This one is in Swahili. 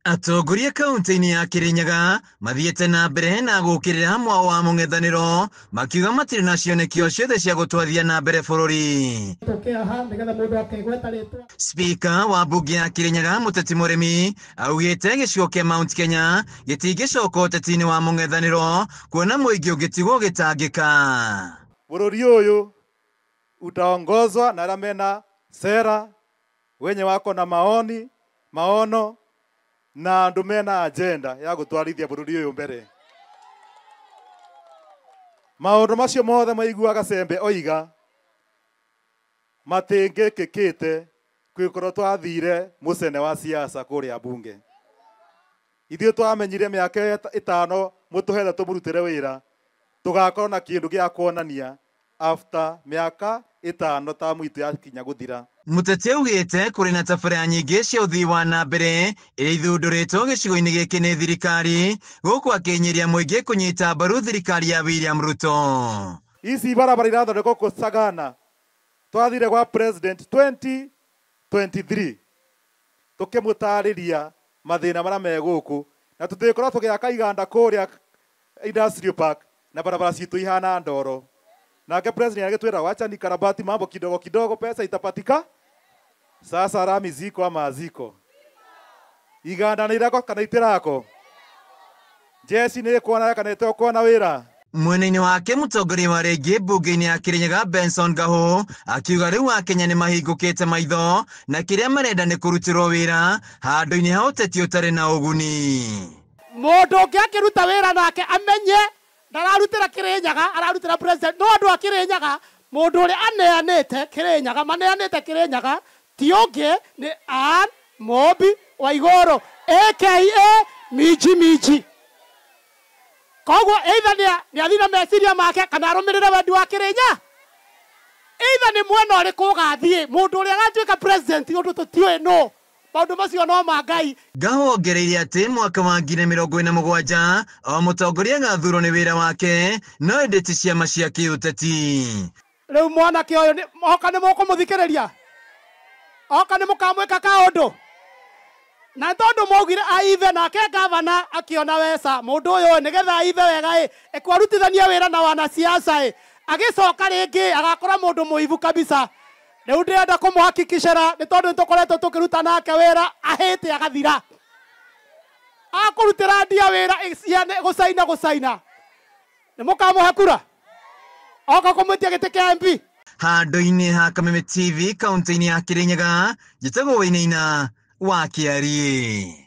Atongoria kaunti-ini ya Kirinyaga mathiete na mbere na gukirira hamwe wa mung'ethaniro makiuga matiri na cionekio ciothe cia gutwarithia na mbere bururi. Spika wa mbunge ya Kirinyaga Muteti Murimi augite gicigo kia Mount Kenya gitingicoka uteti-ini wa mung'ethaniro kuona muingi ugitigwo gitangika. Bururi uyu utaongozwa na aria mena sera wenye wako na maono na andu mena agenda ya gutwarithia bururi uyu mbere. Maundu macio mothe maiguaga Sembe oiga matingikikite kwikorwo twathire mucene wa siasa kuria bunge. Ithuĩ twamenyire miaka 5 mutuhethe tumurutire wira tugakorwo na kindu gia kuonania after miaka 5 tamu itu yakinya guthira. Muteti augite kuri na tabara nyingi cia uthii wa na mbere iria ithunduritwo gicigo-ini giki ni thirikari guku akinyiria muingi kunyita mbaru thirikari ya William Ruto. Ici barabara irathondekwo ku Sagana twathire gwa president 2023 tukimutariria mathina maria me guku na tutikorwo tugiaka iganda kuria industrial park na barabara citu ihana ndoro. Nake president agitwira wacha ni karabati mambo kidogo kidogo pesa itapatika. Sasa rami ziko ama ziko. Iganda ni irako kana itirako. Jeshi ni kuona kana itokuona wira. Mwena-ini wake mutongoria wa rĩngĩ mbunge-ini ya Kirinyaga Benson Gahu akiuga rĩu Akenya nĩ mahingũkĩte maitho na kĩrĩa marenda nĩ kũrutĩrwo wĩra handũ-inĩ ha ũteti ũtarĩ na ũguni. Mũndũ ũngĩ akĩruta wĩra nake amenye ndararutĩra Kirinyaga ararutĩra president no andũ a Kirinyaga mũndũ ũrĩa aneanĩte Kirinyaga maneanĩte Kirinyaga ti ũngĩ nĩ Ann Mobi Waigũrũ aka Minji. Koguo either ni athina meciria make kana arumirire wendi wa Kirinya. Either ni mwena ũrĩkũ ũgathie mundu ũrĩa agatuĩka president ũndũ tũtiũĩ no. Maũndũ macio no ma Ngai. Gahu ongereire atĩ mwaka wa 2027 o mũtongoria agathurwo nĩ wĩra wake no ĩndĩ ti ciama cia kĩũteti. Rĩu mwanake ũyũ oka nĩ mũkũmũthikĩrĩria. Oka nĩ mũkamwĩka kaũndũ. Na tondu maugire aive nake gavana akiona wesa mundu uyu nigetha aive wega ekwarutithania wira na wana siasa agicoka ringi agakora mundu muivu kabisa. Riu ndirenda kumuhakikishira ni tondu nitukoretwo tukiruta nake wira ahite agathira akurutira ndia wira gucaina ni mukamuhe kura oka kumutia giti kia MP handũ-inĩ ha Kameme TV kaunti-inĩ ya Kirinyaga njĩtagwo Wainaina wa Kiarie.